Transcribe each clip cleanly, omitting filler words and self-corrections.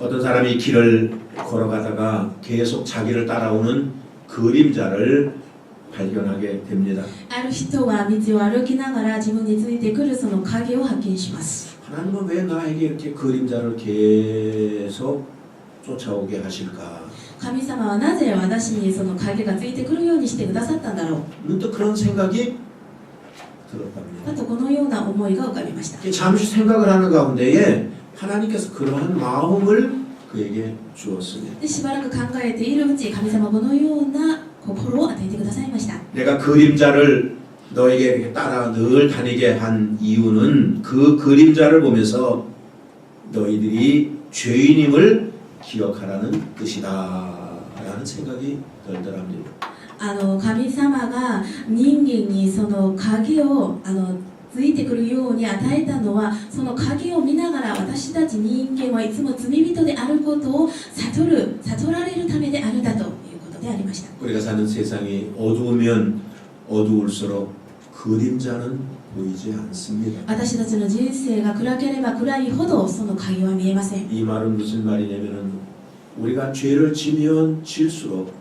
어떤 사람이 길을 걸어가다가 계속 자기를 따라오는 그림자를 발견하게 됩니다. ある人は道を歩きながら自分についてくるその影を発見します。 하나님은 왜 나에게 이렇게 그림자를 계속 쫓아오게 하실까? 神様はなぜ私にその影がついてくるようにしてくださったんだろう。 문득 그런 생각이 들었답니다. あとこのような思いが浮かびました。 잠시 생각을 하는 가운데에 하나님께서 그러한 마음을 그에게 주었습니다. でしばらく考えているうち、神様はこのような心を与えてくださいました。 내가 그림자를 너에게 이렇게 따라 늘 다니게 한 이유는 그 그림자를 보면서 너희들이 죄인임을 기억하라는 뜻이다 라는 생각이 들더랍니다. 神様が人間にその影をついてくるように与えたのは、その影を見ながら私たち人間はいつも罪人であることを悟られるためであるだということでありました。 우리가 사는 세상이 어두우면 어두울수록 그림자는 보이지 않습니다. 私たちの人生が暗ければ暗いほどその影は見えません。 이 말은 무슨 말이냐면은 우리가 죄를 지면 질수록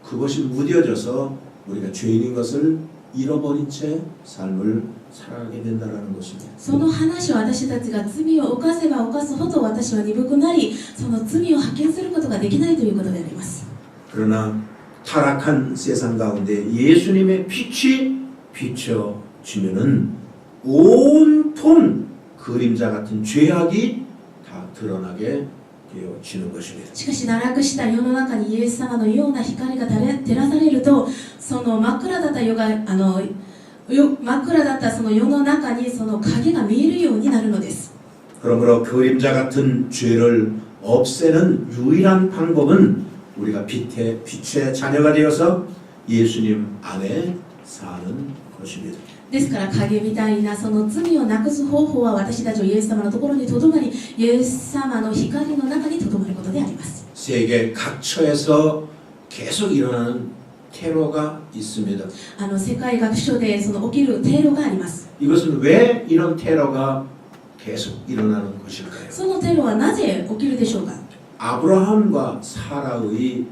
그것이 무뎌져서 우리가 죄인인 것을 잃어버린 채 삶을 살아가게 된다는 것입니다. その話は私たちが罪を犯せば犯すほど私は鈍くなり、その罪を発見することができないということであります。 그러나 타락한 세상 가운데 예수님의 빛이 비춰지면은 온통 그림자 같은 죄악이 다 드러나게 되어지는 것입니다. しかし堕落した世の中にイエス様のような光が照らされると、その真っ暗だった真っ暗だったその世の中にその影が見えるようになるのです。 그러므로 그림자 같은 죄를 없애는 유일한 방법은 우리가 빛의 자녀가 되어서 예수님 안에 사는 것입니다. ですから影みたいなその罪をなくす方法は、私たちをイエス様のところにとどまり、イエス様の光の中にとどまることであります。 세계 각처에서 계속 일어나는 테러가 있습니다. 世界各所でその起きるテロがあります。 이것은 왜 이런 테러가 계속 일어나는 것일까요? そのテロはなぜ起きるでしょうか。 아브라함과 사라의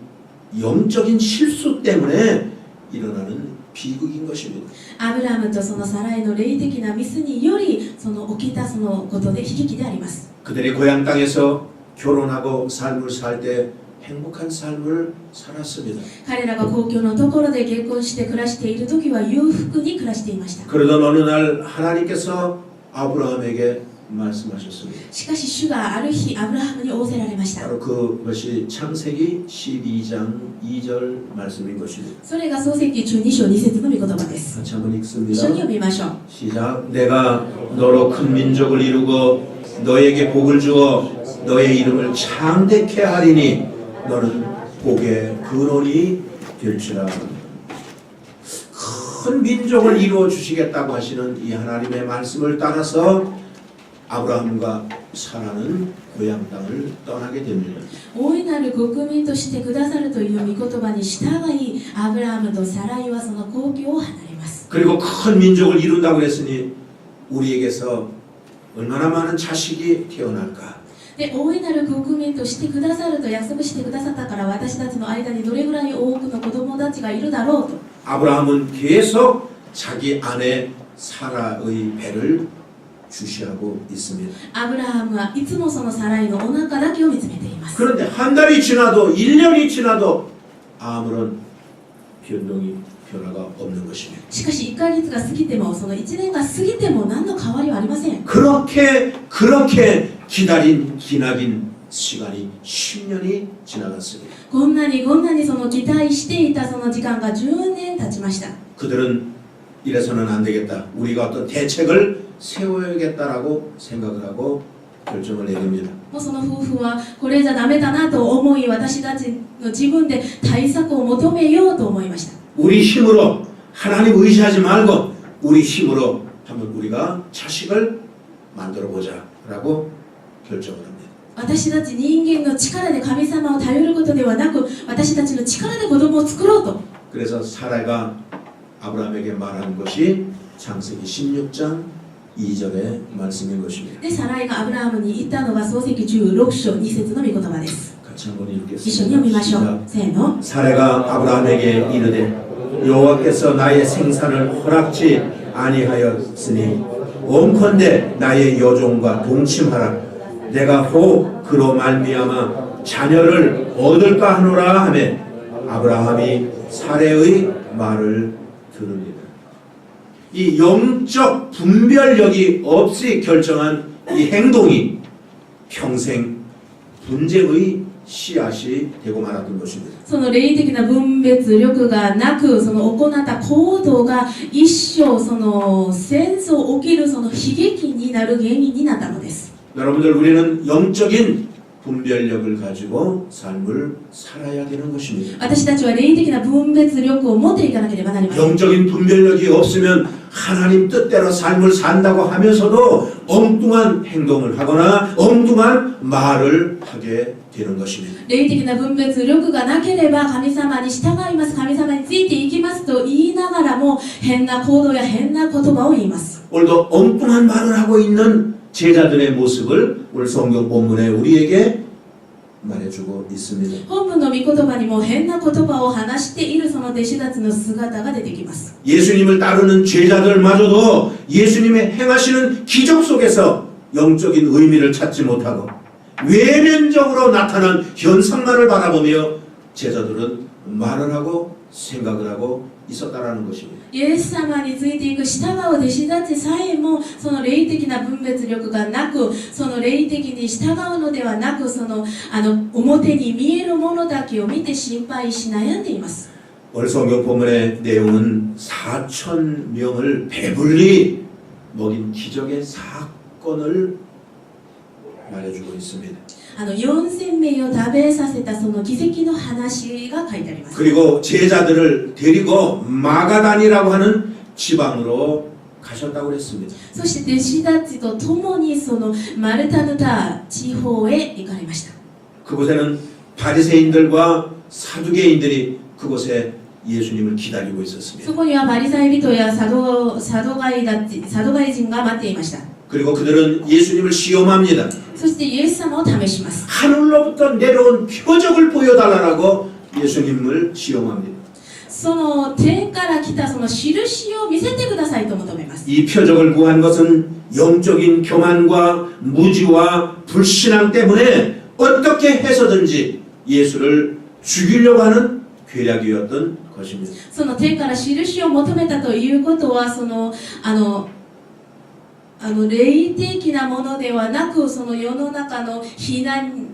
영적인 실수 때문에 일어나는 비극인 것입니다. アブラハムとそのサライの霊的なミスによりその起きたそのことで悲劇であります。 그들이 고향 땅에서 결혼하고 삶을 살 때 행복한 삶을 살았습니다. 彼らが故郷のところで結婚して暮らしている時は裕福に暮らしていました。 그러던 어느 날 하나님께서 아브라함에게 말씀하셨습니다. しかし主がある日アブラハムに仰せられました。 바로 그것이 창세기 12장 2절 말씀인 것입니다. それが創世記12章2節の御言葉です。 같이 한번 一 읽습니다. 緒に読みましょう。 시작. 내가 너로 큰 민족을 이루고 너에게 복을 주어 너의 이름을 창대케 하리니 너는 복의 근원이 될지라. 큰 민족을 이루어 주시겠다고 하시는 이 하나님의 말씀을 따라서 아브라함과 사라는 고향 땅을 떠나게 됩니다. 大いなる国民としてくださるという御言葉に従い、アブラハムとサライはその故郷を離れます。 그리고 큰 민족을 이룬다고 했으니 우리에게서 얼마나 많은 자식이 태어날까? で、大いなる国民としてくださると約束してくださったから、私たちの間にどれぐらい多くの子供たちがいるだろうと。 아브라함은 계속 자기 아내 사라의 배를 주시하고 있습니다. アブラハムはいつもそのサライのお腹だけを見つめています。 그런데 한 달이 지나도 1년이 지나도 아무런 변화가 없는 것입니다. しかし1ヶ月が過ぎても、その1年が過ぎても何の変わりはありません。 그렇게 기다린 기나긴 시간이 10년이 지나갔습니다. こんなにその期待していたその時間が10年経ちました。 그들은 이래서는 안 되겠다. 우리가 어떤 대책을 세워야겠다라고 생각을 하고 결정을 내립니다. もうその夫婦はこれじゃダメだなと思い、私たちの自分で対策を求めようと思いました。 우리 힘으로 하나님 의지하지 말고 우리 힘으로 한번 우리가 자식을 만들어 보자라고 결정을 합니다. 私たち人間の力で神様を頼ることではなく、私たちの力で子供を作ろうと。 그래서 사라가 아브라함에게 말한 것이 창세기 16장 2절의 말씀인 것입니다. で、サライがアブラハムに言ったのが創世記16章2節の御言葉です。 같이 한번 一緒に読みましょ 읽겠습니다. う。せーの。 사레가 아브라함에게 이르되 여호와께서 나의 생산을 허락지 아니하였으니 원컨대 나의 여종과 동침하라. 내가 혹 그로 말미암아 자녀를 얻을까 하노라 하매 아브라함이 사레의 말을 들으니라. 이 영적 분별력이 없이 결정한 이 행동이 평생 분쟁의 씨앗이 되고 말았던 것입니다. その霊的な分別力がなく、その行った行動が一生その戦争起きるその悲劇になる原因になったのです。 여러분들 우리는 영적인 분별력을 가지고 삶을 살아야 되는 것입니다. 私たちは霊的な分別力を持っていかなければなりません。 영적인 분별력이 없으면 하나님 뜻대로 삶을 산다고 하면서도 엉뚱한 행동을 하거나 엉뚱한 말을 하게 되는 것입니다. 霊的な分別力がなければ神様に従います、神様についていきますと言いながらも変な行動や変な言葉を言います。 오늘도 엉뚱한 말을 하고 있는 제자들의 모습을 오늘 성경 본문에 우리에게 말해주고 있습니다. 本文の御言葉にも変な言葉を話しているその弟子たちの姿が出てきます。 예수님을 따르는 제자들마저도 예수님의 행하시는 기적 속에서 영적인 의미를 찾지 못하고 외면적으로 나타난 현상만을 바라보며 제자들은 말을 하고 생각을 하고 있었다라는 것입니다. イエス様についていく従う弟子たちさえもその霊的な分別力がなく、その霊的に従うのではなく、その表に見えるものだけを見て心配し悩んでいます。 오늘 성경 본문의 내용은 4천 명을 배불리 먹인 기적의 사건을 말해주고 있습니다. 4000名を食べさせたその奇跡の話が書いてあります。 그리고 제자들을 데리고 마가단이라고 하는 지방으로 가셨다고 그랬습니다. そして弟子たちと共にそのマルタヌタ地方へ行かれました。 그곳에는 바리새인들과 사두개인들이 그곳에 예수님을 기다리고 있었습니다. そこにはパリサイ人やサドガイ人が待っていました。 그리고 그들은 예수님을 시험합니다. そしてイエス様を試します。 하늘로부터 내려온 표적을 보여달라고 예수님을 시험합니다. その天から来たその印を見せてくださいと求めます。 이 표적을 구한 것은 영적인 교만과 무지와 불신앙 때문에 어떻게 해서든지 예수를 죽이려고 하는 계략이었던 것입니다. その天から印を求めたということはその霊的なものではなく、その世の中の非難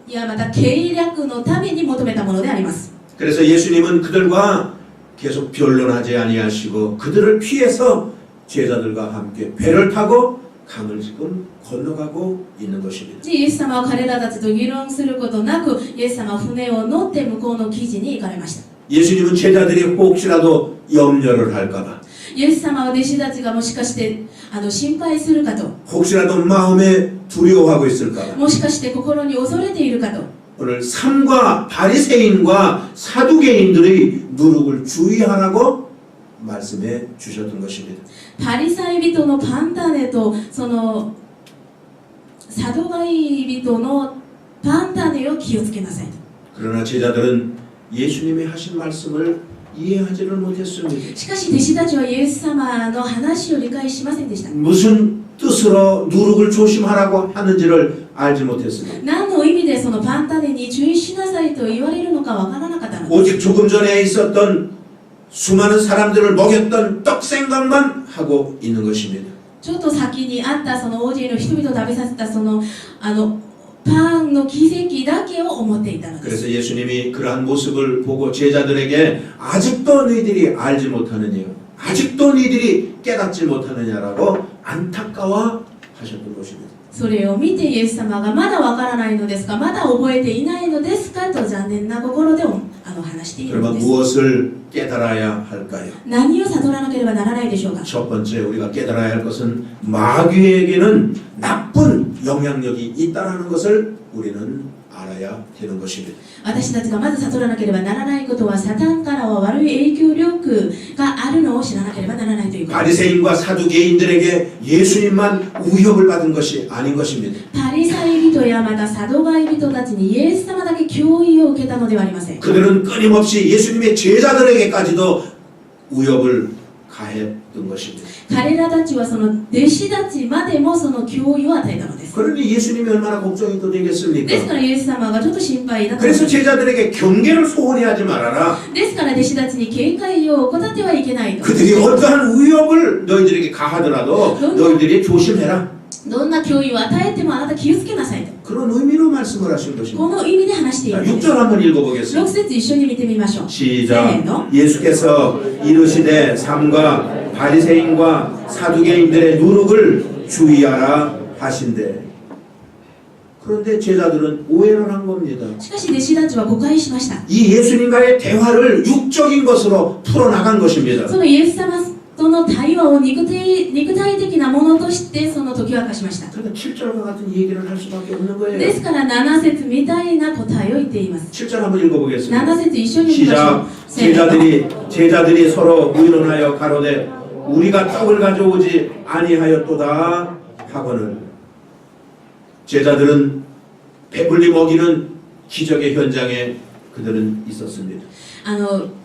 やまた計略のために求めたものであります。 그래서 예수님은 그들과 계속 변론하지 아니하시고 그들을 피해서 제자들과 함께 배를 타고 강을 지금 건너가고 있는 것입니다. イエス様は彼らたちと議論することなく、イエス様は船を乗って向こうの記事に行かれました。 예수님은 제자들이 혹시라도 염려를 할까봐 イエス様は弟子たちがもしかして心配するかと、 혹시라도 마음에 두려워하고 있을까봐 もしかして心に恐れているかと、 오늘 삼가 바리새인과 사두개인들의 누룩을 주의하라고 말씀해 주셨던 것입니다. パリサイ人のパンタネとそのサドガイ人のパンタネを気をつけなさいと。 그러나 제자들은 예수님이 하신 말씀을 이해하지를 못했습니다. しかし弟子たちはイエス様の話を理解しませんでした。 무슨 뜻으로 누룩을 조심하라고 하는지를 알지 못했습니다. 何の意味でそのパンタネに注意しなさいと言われるのかわからなかったのです。 오직 조금 전에 있었던 수많은 사람들을 먹였던 떡 생각만 하고 있는 것입니다. ちょっと先にあったその大勢の人々を食べさせたそのパンの奇跡だけを思っていたのです。 그래서 예수님이 그러한 모습을 보고 제자들에게 아직도 너희들이 알지 못하느냐, 아직도 너희들이 깨닫지 못하느냐라고 안타까워 하셨던 것입니다. それを見てイエス様がまだわからないのですか、まだ覚えていないのですかと残念な心で話しているの 그러면 です。 무엇을 깨달아야 할까요? 何を悟らなければならないでしょうか。 첫 번째 우리가 깨달아야 할 것은 마귀에게는 나쁜 영향력이 있다는 것을 우리는 알아야 되는 것입니다. 私たちがまず悟らなければならないことはサタンからは悪い影響力があるのを知らなければならないということです 바리새인과 사두개인들에게 예수님만 위협을 받은 것이 아닌 것입니다. パリサイ人やまたサドガイ人たちにイエス様だけ脅威を受けたのではありません 그들은 끊임없이 예수님의 제자들에게까지도 위협을 가했던 것입니다. 彼らたちはその弟子たちまでもその脅威を与えたのです 그러니 예수님이 얼마나 걱정이 또 です 되겠습니까? からイエス様がちょっと心配だったの 그래서 です 제자들에게 경계를 소홀히 하지 말아라. ですから弟子たちに警戒を怠ってはいけないと 그들이 어떠한 위협을 너희들에게 가하더라도 너희들이 조심해라. どんな脅威を与えてもあなた気をつけなさいと 그런 의미로 말씀을 하신 것입니다. この意味で話してい 자, るんです 6절 한번 6 읽어보겠습니다. 節一緒に見てみましょう 시작. 네, 예수께서 이르시되 삼가 바리새인과 사두개인들의 누룩을 주의하라 하신대. 그런데 제자들은 오해를 한 겁니다. しかし弟子たちは誤解しました 이 예수님과의 대화를 육적인 것으로 풀어나간 것입니다. そのイエス様との対話を肉体的なものとしてその解き明かしました 그러니까 7절과 같은 얘기를 할 수밖에 없는 で 거예요. すから7節みたいな答えを言っています 7절 한번 읽어보겠습니다. 7節一緒に見ましょう 시작. 제자들이 서로 의논하여 가로되 우리가 떡을 가져오지 아니하였도다 하거늘. 제자들은 배불리 먹이는 기적의 현장에 그들은 있었습니다.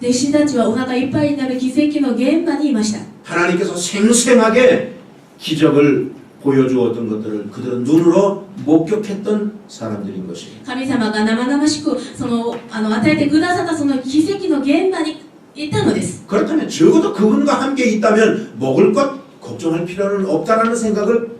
弟子たちはお腹いっぱいになる奇跡の現場にいました 하나님께서 생생하게 기적을 보여주었던 것들을 그들은 눈으로 목격했던 사람들인 것입니다. 神様が生々しくその与えてくださったその奇跡の現場にいたのです 그렇다면 적어도 그분과 함께 있다면 먹을 것 걱정할 필요는 없다라는 생각을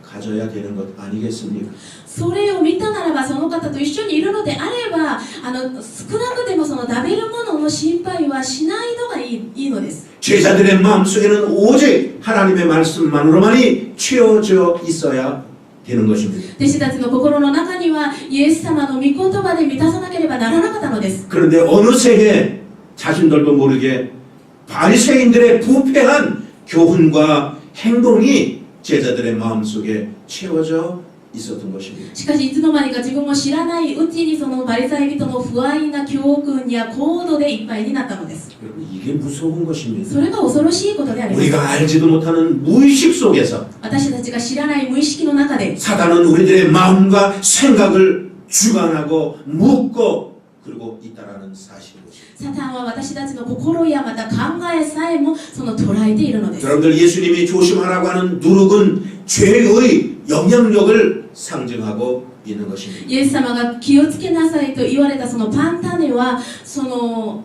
가져야 되는 것 아니겠습니까? それを見たならばその方と一緒にいるのであれば少なくてもその食べるものの心配はしないのがいいのです 제자들의 마음속에는 오직 하나님의 말씀만으로만이 채워져 있어야 되는 것입니다. 弟子たちの心の中にはイエス様の御言葉で満たさなければならなかったのです 그런데 어느새에 자신들도 모르게 바리새인들의 부패한 교훈과 행동이 제자들의 마음속에 채워져 있었던 것입니다. しかしいつの間にか自分も知らないうちにそのバリサイ人の不安な教訓や行動でいっぱいになったのです 여러분 이게 무서운 것입니다. それが恐ろしいことであります 우리가 알지도 못하는 무의식 속에서 私たちが知らない無意識の中で 사단은 우리들의 마음과 생각을 주관하고 묻고 그리고 있다라는 사실입니다. サタンは私たちの心やまた考えさえもその捉えているのです 여러분들 예수님이 조심하라고 하는 누룩은 죄의 영향력을 상징하고 있는 것입니다. イエス様が気をつけなさいと言われたそのパン種はその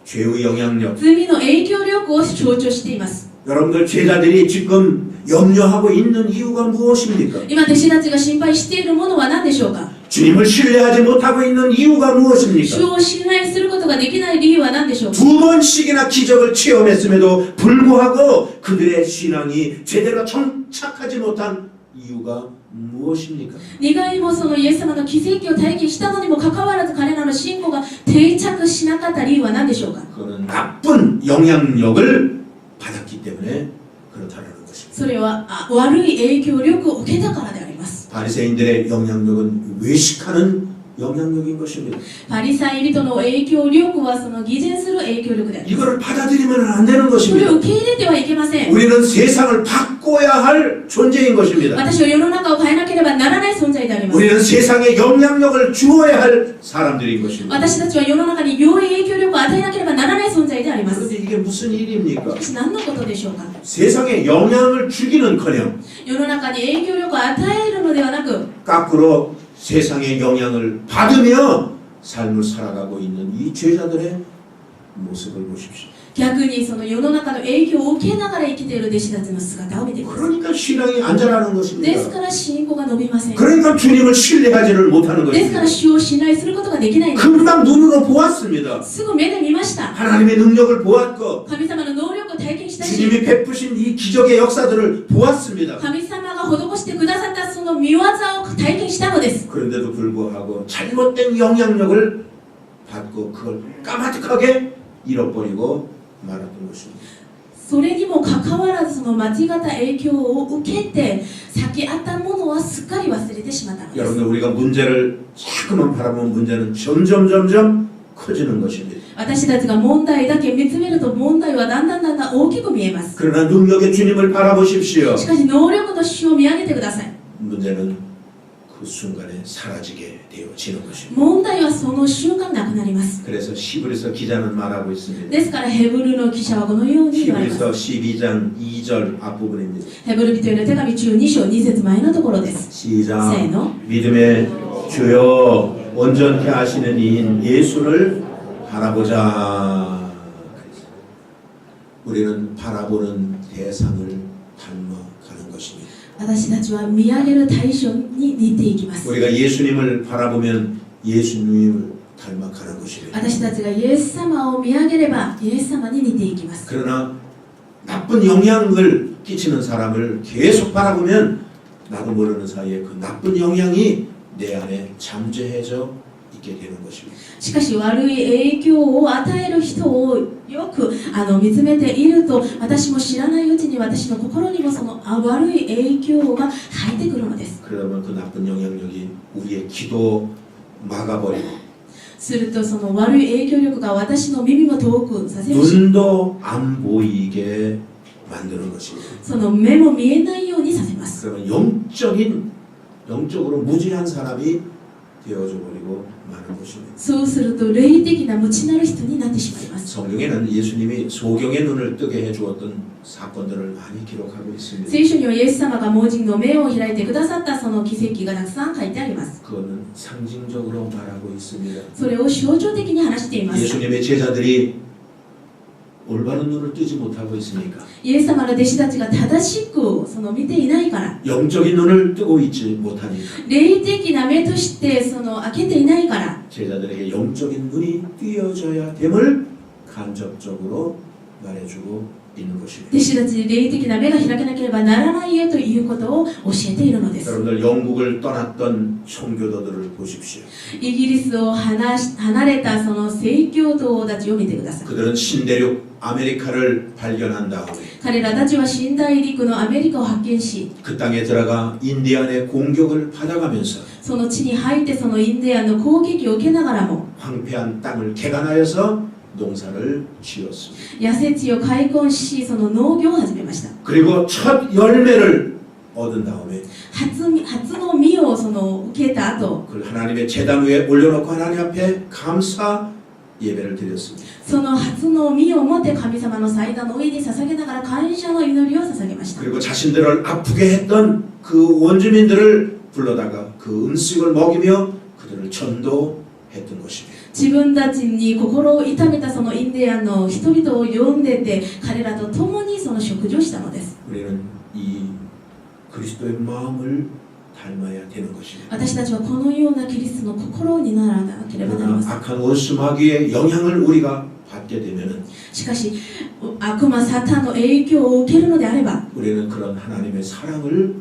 죄의 영향력. 罪の影響力を象徴しています 여러분들 제자들이 지금 염려하고 있는 이유가 무엇입니까? 今弟子たちが心配しているものは何でしょうか 주님을 신뢰하지 못하고 있는 이유가 主 무엇입니까? を信頼することができない理由は何でしょうか 두 번씩이나 기적을 체험했음에도 불구하고 그들의 신앙이 제대로 정착하지 못한 이유가 무엇입니까? 2回もそのイエス様の奇跡を体験したのにもかかわらず彼らの信仰が定着しなかった理由は何でしょうか 그거는 나쁜 영향력을 받았기 때문에 그렇다는 것입니다. それは悪い影響力を受けたからであります 바리새인들의 영향력은 외식하는 영향력인 것입니다. パリサイ人の影響力はその偽善する影響力であります 이거를 받아들이면 안 되는 それ 것입니다. を受け入れてはいけません 우리는 세상을 바꿔야 할 존재인 것입니다. 私は世の中を変えなければならない存在であります 우리는 세상에 영향력을 주어야 할 사람들인 것입니다. 私たちは世の中に良い影響力を与えなければならない存在であります 그런데 이게 무슨 일입니까? しかし何のことでしょうか 세상에 영향을 주기는커녕 世の中に影響力を与えるのではなく 거꾸로 세상의 영향을 받으며 삶을 살아가고 있는 이 죄자들의 모습을 보십시오. 逆にその世の中の影響を受けながら生きている弟子たちの姿を見てください 그러니까 신앙이 안 자라는 です 것입니다. から信仰が伸びません 그러니까 주님을 신뢰하지를 못하는 ですから 것입니다. 主を信頼することができないんです 금방 눈으로 보았습니다. すぐ目で見ました 하나님의 능력을 보았고 神様の能力を体験したし 주님이 베푸신 이 기적의 역사들을 보았습니다. 神様が施してくださったその見業を体験したのです 그런데도 불구하고 잘못된 영향력을 받고 그걸 까마득하게 잃어버리고 말았던 것입니다. それにもかかわらずその間違った影響を受けて先あったものはすっかり忘れてしまったのです。 여러분들 우리가 문제를 자꾸만 바라보면 문제는 점점 커지는 것입니다. 私たちが問題だけ見つめると問題はだんだん大きく見えます。 그러나 능력의 주님을 바라보십시오. しかし能力の主を見上げてください。 문제는 그 순간에 사라지게 되어지는 것입니다. 問題はその瞬間なくなります。 그래서 히브리서 기자는 말하고 있습니다. ですからヘブルの記者はこのように言われます。 히브리서 12장 2절 앞부분입니다. ヘブル人への手紙中2章2節前のところです。 시작. せーの。 믿음의 주여 온전케 하시는 이인 예수를 바라보자. 우리는 바라보는 대상을 닮아가는 것입니다. 私たちは見上げる対象に似ていきます。 우리가 예수님을 바라보면 예수님을 닮아가는 것입니다. 私たちがイエス様を見上げればイエス様に似ていきます。 그러나 나쁜 영향을 끼치는 사람을 계속 바라보면 나도 모르는 사이에 그 나쁜 영향이 내 안에 잠재해져 있게 되는 것입니다. しかし悪い影響を与える人をよく見つめていると私も知らないうちに私の心にもその悪い影響が入ってくるのです。 그러다 보면 그 나쁜 영향력이 우리의 귀도 막아버리고 するとその悪い影響力が私の耳も遠くさせるし 눈도 안 보이게 만드는 것입니다. その目も見えないようにさせます。 그러면 영적으로 무지한 사람이 되어져 버리고 마는 것입니다. そうすると霊的な無知なる人になってしまいます。 성경에는 예수님이 소경의 눈을 뜨게 해주었던 사건들을 많이 기록하고 있습니다. 聖書にはイエス様が盲人の目を開いてくださったその奇跡がたくさん書いてあります。 그거는 상징적으로 말하고 있습니다. それを象徴的に話しています。 예수님의 제자들이 올바른 눈을 뜨지 못하고 있으니까 イエス様の弟子たちが正しくその見ていないから、 영적인 눈을 뜨고 있지 못하니까 霊的な目としてその開けていないから、 제자들에게 영적인 눈이 띄어져야 됨을 간접적으로 말해주고 있는 것입니다. 弟子たちに霊的な目が開けなければならないよということを教えているのです。 여러분들 영국을 떠났던 총교도들을 보십시오. イギリスを離れたその正教徒たちを見てください。 그들은 신대륙 아메리카를 발견한 다음에 彼らたちは新大陸のアメリカを発見し、 그 땅에 들어가 인디안의 공격을 받아가면서 その地に入ってそのインディアンの攻撃を受けながらも 황폐한 땅을 개간하여서 농사를 지었습니다. 野生地を開墾し、その農業を始めました。 그리고 첫 열매를 얻은 다음에 初の実をその受けた後、 그걸 하나님의 제단 위에 올려놓고 하나님 앞에 감사 예배를 드렸습니다. その初の実を持って神様の祭壇の上に捧げながら感謝の祈りを捧げました。 그리고 자신들을 아프게 했던 그 원주민들을 불러다가 그 음식을 먹이며 그들을 전도했던 것입니다. 自分たちに心を痛めたそのインディアンの人々を呼んでて、彼らと共にその食事をしたのです。 우리는 이 그리스도의 마음을 닮아야 되는 것입니다. 私たちはこのようなキリストの心にならなければなりま 그러나 せん。 악한 원수 마귀의 영향을 우리가 받게 되면은 しかし悪魔サタンの影響を受けるのであれば、 우리는 그런 하나님의 사랑을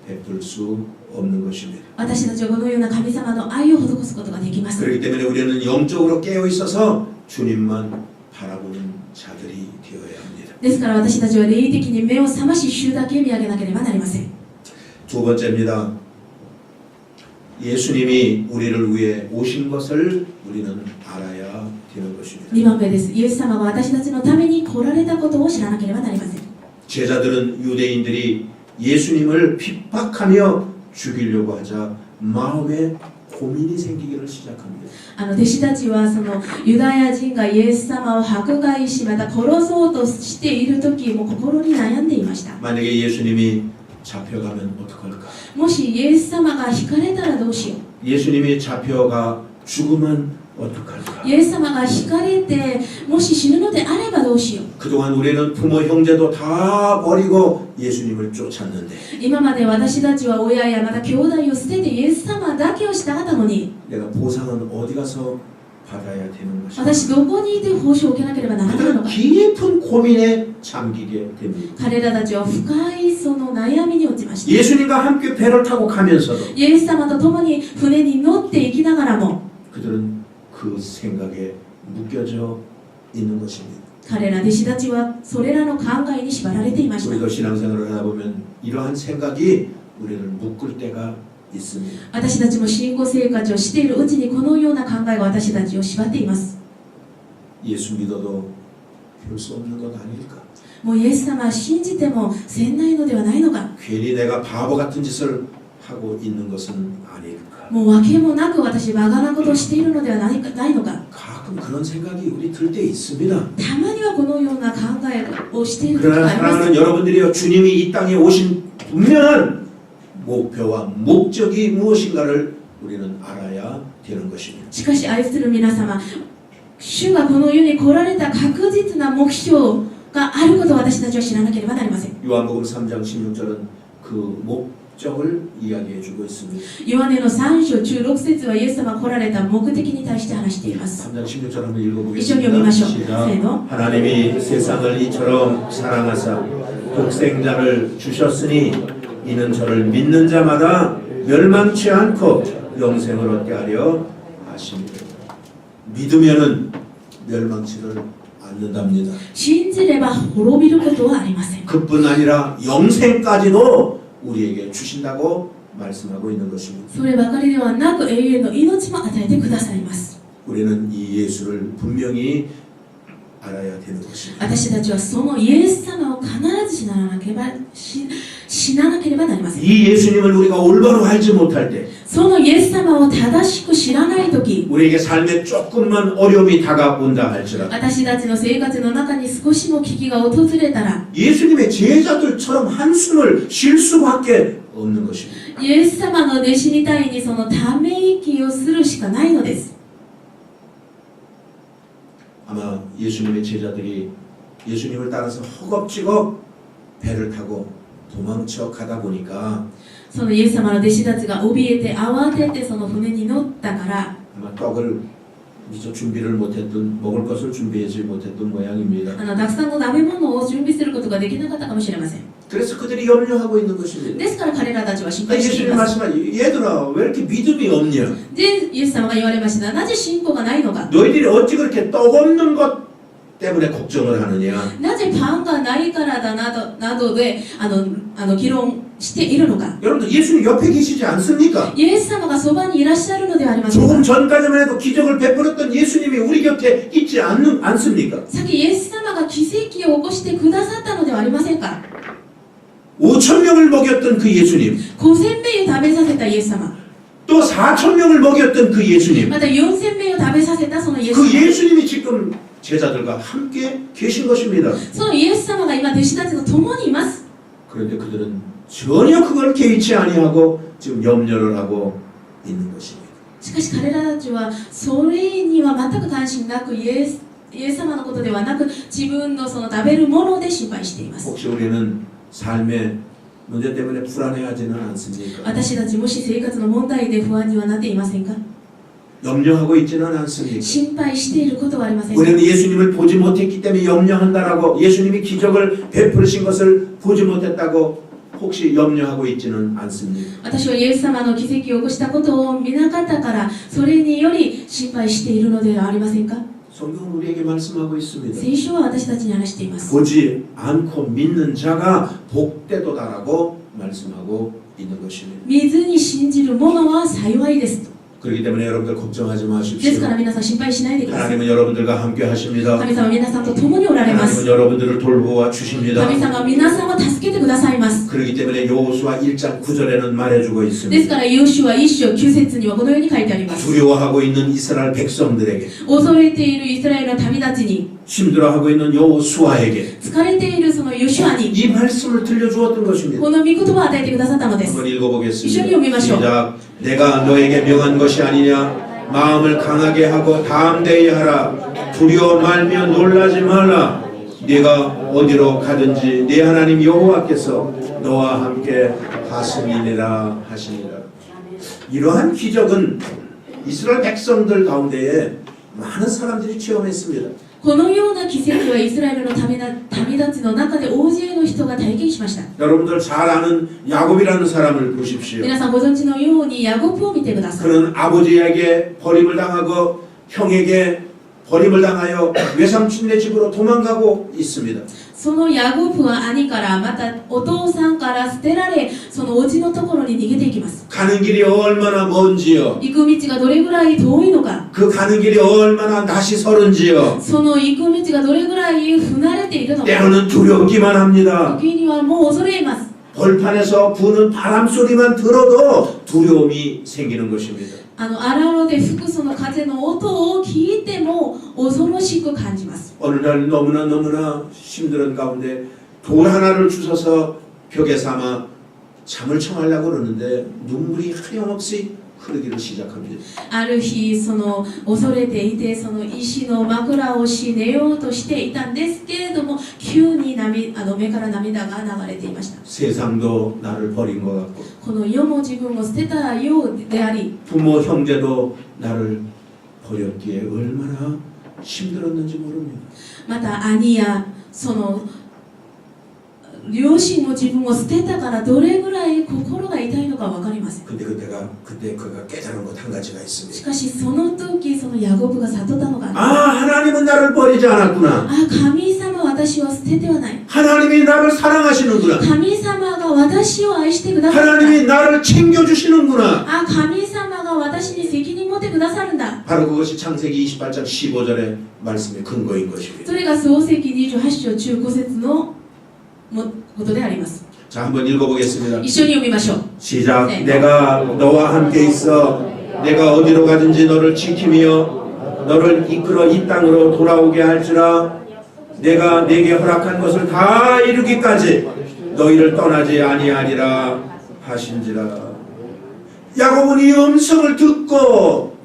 베풀 수 없는 것입니다. 私たちはこのような神様の愛を施すことができます。 그렇기 때문에 우리는 영적으로 깨어 있어서 주님만 바라보는 자들이 되어야 합니다. ですから私たちは霊的に目を覚まし主だけ見上げなければなりません。 두 번째입니다. 예수님이 우리를 위해 오신 것을 우리는 알아야 되는 것입니다. 2番目です。イエス様が私たちのために来られたことを知らなければなりません。 제자들은 유대인들이 예수님을 핍박하며 죽이려고 하자 마음에 고민이 생기기를 시작합니다. 弟子たちはそのユダヤ人がイエス様を迫害し、また殺そうとしている時も心に悩んでいました。 만약에 예수님이 잡혀가면 어떡할까? もしイエス様が惹かれたらどうしよう。 예수님이 잡혀가 죽으면 어떡할까? イエス様が惹かれてもし死ぬのであればどうしよう。 그동안 우리는 부모 형제도 다 버리고 예수님을 쫓았는데 今まで私たちは親やまた兄弟を捨ててイエス様だけを従ったのに、 내가 보상은 어디 가서 받아야 되는 것인가? 私どこにいて報酬を受けなければならないの 그들은 か。 깊은 고민에 잠기게 됩니다. 彼らたちは深いその悩みに落ちました。 예수님과 함께 배를 타고 가면서도 イエス様と共に船に乗っていきながらも、 그들은 그 생각에 묶여져 있는 것입니다. 彼ら弟子たちはそれらの考えに縛られていました。 우리도 신앙생활을 하다 보면 이러한 생각이 우리를 묶을 때가 있습니다. 私たちも信仰生活をしているうちにこのような考えが私たちを縛っています。 예수 믿어도 별 수 없는 것 아닐까? もうイエス様を信じてもせんないのではないのか。 괜히 내가 바보 같은 짓을 하고 있는 것은 아닐까? もう訳もなく私バカなことをしているのではないのか。 가끔 그런 생각이 우리 들 때 있습니다. たまにはこのような考えをしている時が 그러나 あります。 사랑하는 여러분들이요, 주님이 이 땅에 오신 분명한 목표와 목적이 무엇인가를 우리는 알아야 되는 것입니다. しかし愛する皆様、主がこの世に来られた確実な目標があることを私たちは知らなければなりません。 요한복음 3장 16절은 그 목적을 이야기해 주고 있습니다. ヨハネの3章16節はイエス様が来られた目的に対して話しています。 3장 16절 한번 一緒に読みましょう。 읽어보겠습니다. せーの。 하나님이 세상을 이처럼 사랑하사 독생자를 주셨으니 이는 저를 믿는 자마다 멸망치 않고 영생을 얻게 하려 하십니다. 믿으면은 멸망치를 않는답니다. 信じれば滅びることはありません。 그뿐 아니라 영생까지도 우리에게 주신다고 말씀하고 있는 것입니다. そればかりではなく永遠の命も与えてくださいます。 우리는 이 예수를 분명히 알아야 되는 것입니다. 私たちはそのイエス様を必ず死ななければなりません。 이 예수님을 우리가 올바로 알지 못할 때 そのイエス様を正しく知らないとき、 우리에게 삶에 조금만 어려움이 다가온다 할지라도 私たちの生活の中に少しの危機が訪れたら、 예수님의 제자들처럼 한숨을 쉴 수밖에 없는 것입니다. イエス様の弟子みたいにそのため息をするしかないのです。 아마 예수님의 제자들이 예수님을 따라서 허겁지겁 배를 타고 도망쳐 가다 보니까 そのイエス様の弟子たちが怯えて慌ててその船に乗ったから、 아마 떡을 미처 준비를 못했던 먹을 것을 준비하지 못했던 모양입니다. たくさんの食べ物を準備することができなかったかもしれません。 그래서 그들이 염려하고 있는 것입니다. ですから彼らたちは心配してい 예수님 ます。 말씀하지 얘들아 왜 이렇게 믿음이 없냐? で、イエス様が言われました。なぜ信仰がないのか。 너희들이 어찌 그렇게 떡 없는 것 때문에 걱정을 하느냐? なぜパンがないからだなどで議論しているのか。 여러분들 예수님 옆에 계시지 않습니까? イエス様がそばにいらっしゃるのではありません 조금 か。 전까지만 해도 기적을 베풀었던 예수님이 우리 곁에 있지 않습니까? さっきイエス様が奇跡を起こしてくださったのではありませんか。 5,000명을 먹였던 그 예수님, 5000名を食べさせたイエス様、 또 4,000명을 먹였던 그 예수님, また4000名を食べさせたそのイエス 그 様、 예수님이 지금 제자들과 함께 계신 것입니다. そのイエス様が今弟子たちと共にいます。 그런데 그들은 전혀 그걸 개의치 아니하고 지금 염려를 하고 있는 것입니다. しかし彼らたちはそれには全く関心なくイエス様のことではなく自分のその食べるもので心配しています。 혹시 우리는 삶의 문제 때문에 불안해하지는 않습니까? 私たちもし生活の問題で不安にはなっていませんか。 염려하고 있지는 않습니까? 心配していることはありませんか。 우리는 예수님을 보지 못했기 때문에 염려한다라고 예수님이 기적을 베푸신 것을 보지 못했다고 혹시 염려하고 있지는 않습니까? 私はイエス様の奇跡を起こしたことを見なかったからそれにより心配しているのではありませんか。 성경은 우리에게 말씀하고 있습니다. 聖書は私たちに話しています。 보지 않고 믿는 자가 복되도다라고 말씀하고 있는 것입니다. 見ずに信じる者は幸いですと。 그렇기 때문에 여러분들 걱정하지 です 마십시오. から皆さん心配しないでください。 하나님은 여러분들과 함께 하십니다. 神様は皆さんと共におられます。 하나님은 여러분들을 돌보아 주십니다. 神様は皆さんを助けてくださいます。 그렇기 때문에 여호수아 1장 9절에는 말해주고 です 있습니다. からヨシュア1章9節にはこのように書いてあります。 두려워하고 있는 이스라엘 백성들에게 恐れているイスラエルの民たちに、 힘들어하고 있는 여호수아에게 疲れているそのヨシュアに 이 말씀을 들려주었던 것입니다. この御言葉を与えてくださったのです。 한번 읽어보겠습니다. 이緒に읽어보시죠. 시작. 내가 너에게 명한 것이 아니냐. 마음을 강하게 하고 담대히 하라. 두려워 말며 놀라지 말라. 네가 어디로 가든지 네 하나님 여호와께서 너와 함께 하시니라 하시니라. 이러한 기적은 이스라엘 백성들 가운데에 많은 사람들이 체험했습니다. このような奇跡はイスラエルの民たちの中で大勢の人が体験しました。 여러분들 잘 아는 야곱이라는 사람을 보십시오. 皆さんご存知のようにヤコブを見てください。 그는 아버지에게 버림을 당하고 형에게 버림을 당하여 외삼촌네 집으로 도망가고 있습니다. そのヤコブは兄からまたお父さんから捨てられ、そのお家のところに逃げていきます。 가는 길이 얼마나 먼지요. 行く道がどれぐらい遠いのか、 그 가는 길이 얼마나 낯이 서른지요. その行く道がどれぐらい不慣れているのか、 때로는 두렵기만 합니다. 時にはもう恐れます。 벌판에서 부는 바람 소리만 들어도 두려움이 생기는 것입니다. 荒野で吹くその風の音を聞いても恐ろしく感じます。 어느 날 너무나 힘든 가운데 돌 하나를 주셔서 벽에 삼아 잠을 청하려고 그러는데 눈물이 하염없이 흐르기를 시작합니다. ある日、その恐れていて、その石の枕をし寝ようとしていたんですけれども、急に目から涙が流れていました。 세상도 나를 버린 것 같고 この世も自分を捨てたようであり、 부모 형제도 나를 버렸기에 얼마나 힘들었는지 모릅니다. また兄やその両親も自分を捨てたからどれぐらい心が痛いのか分かりません。 근데 그가 깨달은 것 한 가지가 し 있습니다. かしその時、そのヤコブが悟ったのが、 하나님은 나를 버리지 않았구나. 神様は私を捨ててはない。 하나님이 나를 사랑하시는구나. 神様が私を愛してくださるんだ。 하나님이 나를 챙겨주시는구나. 神様が私に責任持ってくださるんだ。 바로 그것이 창세기 28장 15절의 말씀의 근거인 것입니다. それが創世記28章15節のことであります。 자, 한번 읽어보겠습니다. 一緒に読みましょう。 시작. 네. 내가 너와 함께 있어 내가 어디로 가든지 너를 지키며 너를 이끌어 이 땅으로 돌아오게 할지라. 내가 내게 허락한 것을 다 이루기까지 너희를 떠나지 아니하리라 하신지라. 야곱은 이 음성을 듣고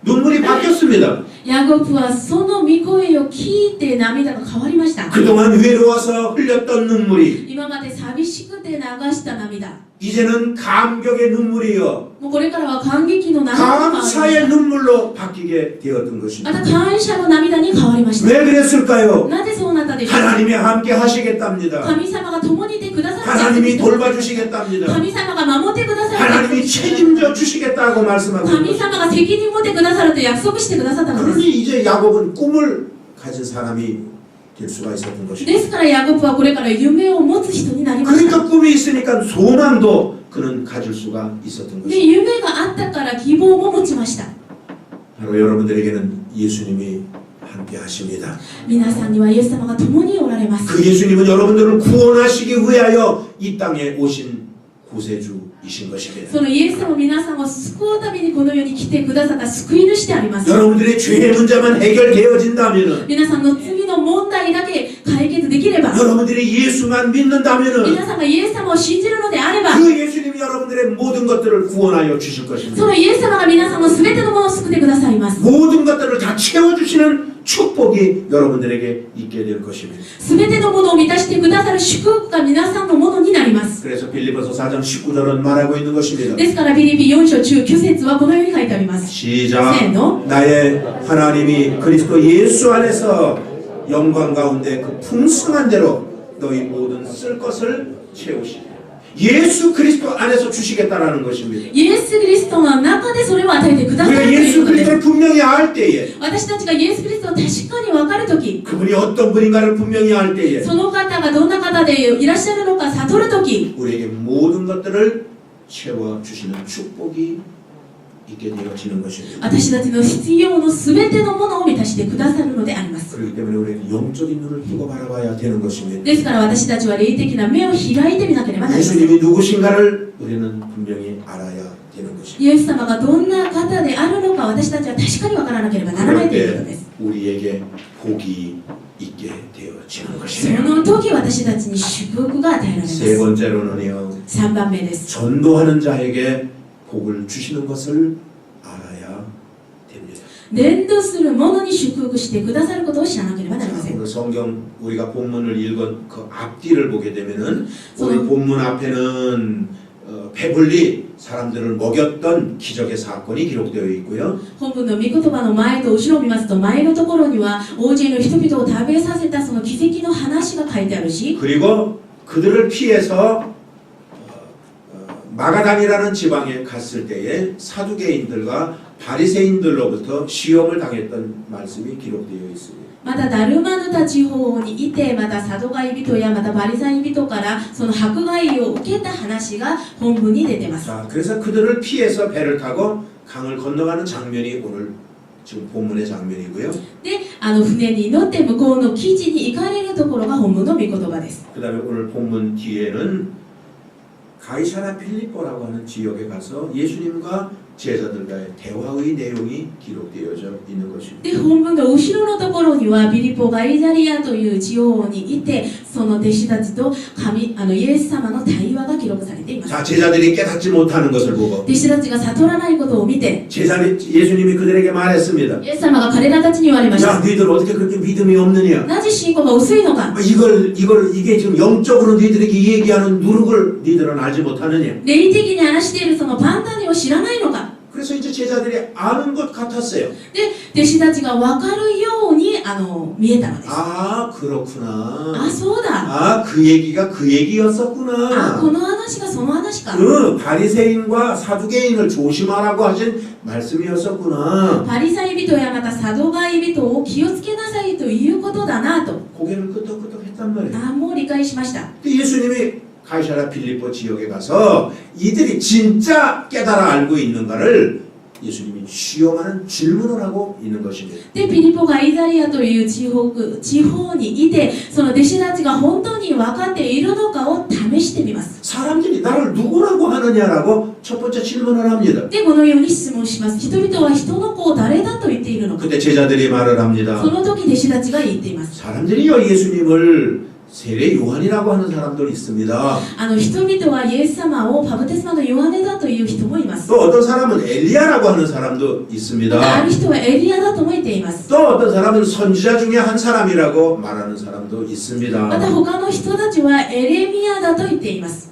눈물이 바뀌었습니다. ヤコブはその御声を聞いて涙が変わりました。 그동안 외로워서 흘렸던 눈물이 今まで寂しくて流した涙、 이제는 감격의 눈물이요 もうこれからは感激の涙が変わりまし 감사의 눈물로 바뀌게 되었던 た。 것입니다. また感謝の涙に変わりました。 왜 그랬을까요? なぜそうなったでしょうか。 하나님이 함께 하시겠답니다. 神様が共にいてくださる。 하나님이 돌봐주시겠답니다. 神様が守ってくださる。 하나님이 책임져 주시겠다고 말씀하고 神 있습니다. 様が責任持ってくださると約束してくださったのです。 그러니 이제 야곱은 꿈을 가진 사람이 될 수가 있었던 で 것입니다. すからヤコブはこれから夢を持つ人になりました。 그러니까 꿈이 있으니까 소망도 그는 가질 수가 있었던 で、 것입니다. 夢があったから希望も持ちました。 바로 여러분들에게는 예수님이 함께 하십니다. 皆さんにはイエス様が共におられます。 그 예수님은 여러분들을 구원하시기 위하여 이 땅에 오신 구세주이신 것입니다. そのイエス様は皆さんを救うためにこの世に来てくださった救い主であります。 여러분들의 죄의 문제만 해결되어진다면 皆さんの罪の問題だけ解決できれば、 여러분들이 예수만 믿는다면 皆さんがイエス様を信じるのであれば、 그 예수님이 여러분들의 모든 것들을 구원하여 주실 것입니다. そのイエス様が皆さんの全てのものを救ってくださいます。 모든 것들을 다 채워주시는 축복이 여러분들에게 있게 될 것입니다. 全てのものを満たしてくださる祝福が皆さんのものになります。 그래서 빌립보서 4장 19절은 말하고 있는 것입니다. ですからピリピ4章9節はこのように書いてあります。 시작. せーの。 나의 하나님이 그리스도 예수 안에서 영광 가운데 그 풍성한 대로 너희 모든 쓸 것을 채우시고 예수 그리스도 안에서 주시겠다라는 것입니다. イエス・キリストの中でそれを与えてくださると 우리가 いう 예수 ことです。 그리스도를 분명히 알 때에 私たちがイエス・キリストを確かに分かるとき、 그분이 어떤 분인가를 분명히 알 때에 その方がどんな方でいらっしゃるのか悟るとき、 우리에게 모든 것들을 채워주시는 축복이 있게 되어지는 것입니다. 私たちの必要の全てのものを満たしてくださるのであります。 그렇기 때문에 우리는 영적인 눈을 뜨고 바라봐야 되는 것입니다. ですから私たちは霊的な目を開いてみなければなりません。 예수님이 누구신가를 우리는 분명히 알아야 되는 것입니다. イエス様がどんな方であるのか私たちは確かに分からなければならないということです。 우리에게 복이 있게 되어지는 そ 것이에요. の時私たちに祝福が与えられま 세 す。 번째로는요. 3番目です。 전도하는 자에게 복을 주시는 것을 알아야 됩니다. 伝道する者に祝福してくださることを知らなければなりません。 오늘 성경 우리가 본문을 읽은 그 앞뒤를 보게 되면은 우리 저는- 본문 앞에는 배불리 사람들을 먹였던 기적의 사건이 기록되어 있고요. 本文の御言葉の前と後ろを見ますと、前のところには大勢の人々を食べさせたその奇跡の話が書いてあるし、 그리고 그들을 피해서 마가단이라는 지방에 갔을 때에 사두개인들과 바리새인들로부터 시험을 당했던 말씀이 기록되어 있습니다. またダルマヌタ地方にいて、またサドガイ人やまたバリサイ人からその迫害を受けた話が本文に出てます。 자, 그래서 그들을 피해서 배를 타고 강을 건너가는 장면이 오늘 지금 본문의 장면이고요. で、船に乗って向こうの基地に行かれるところが本文の御言葉です。 그 다음에 오늘 본문 뒤에는 가이사랴 필리포라고 하는 지역에 가서 예수님과 제자들과의 대화의 내용이 기록되어져 있는 것입니다. で、本文の後ろのところにはビリポ・ガイザリアという地方にいて、その弟子たちとイエス様の対話が記録されています。 자, 제자들이 깨닫지 못하는 것을 보고 弟子たちが悟らないことを見て、 예수님이 그들에게 말했습니다. イエス様が彼らたちに言われまし 자, た。 너희들 어떻게 그렇게 믿음이 없느냐? なぜ信仰が薄いのか。 이게 지금 영적으로 너희들에게 얘기하는 누룩을 너희들은 알지 못하느냐? 霊的に話しているそのパンダニを知らないのか。 그래서 이제 제자들이 아는 것 같았어요. で、弟子たちが分かるように見えたのです。 아, 그렇구나. あ、そうだ。 아, 그 얘기가 그 あ、 얘기였었구나. この話がその話か。 그 바리새인과 사두개인을 조심하라고 하신 말씀이었었구나. パリサイ人やまたサドガイ人を気をつけなさいということだなと。 고개를 끄덕끄덕 했단 말이에요. あ、もう理解しました。 근데 예수님이 가이사랴 필리포 지역에 가서 이들이 진짜 깨달아 알고 있는가를 예수님이 시험하는 질문을 하고 있는 것입니다. で、ピリポがイザリアという地方にいて、その弟子たちが本当に分かっているのかを試してみます。 사람들이 나를 누구라고 하느냐라고 첫 번째 질문을 합니다. で、このように質問します。人々は人の子を誰だと言っているのか。 그때 제자들이 말을 합니다. その時弟子たちが言っています。 사람들이요 예수님을 세례 요한이라고 하는 사람도 있습니다. 人々はイエス様をバプテスマのヨハネだという人もいます。 또 어떤 사람은 엘리야라고 하는 사람도 またあ 있습니다. る人はエリアだとも言っています。 또 어떤 사람은 선지자 중에 한 사람이라고 말하는 사람도 また 있습니다. 他の人たちはエレミアだと言っています。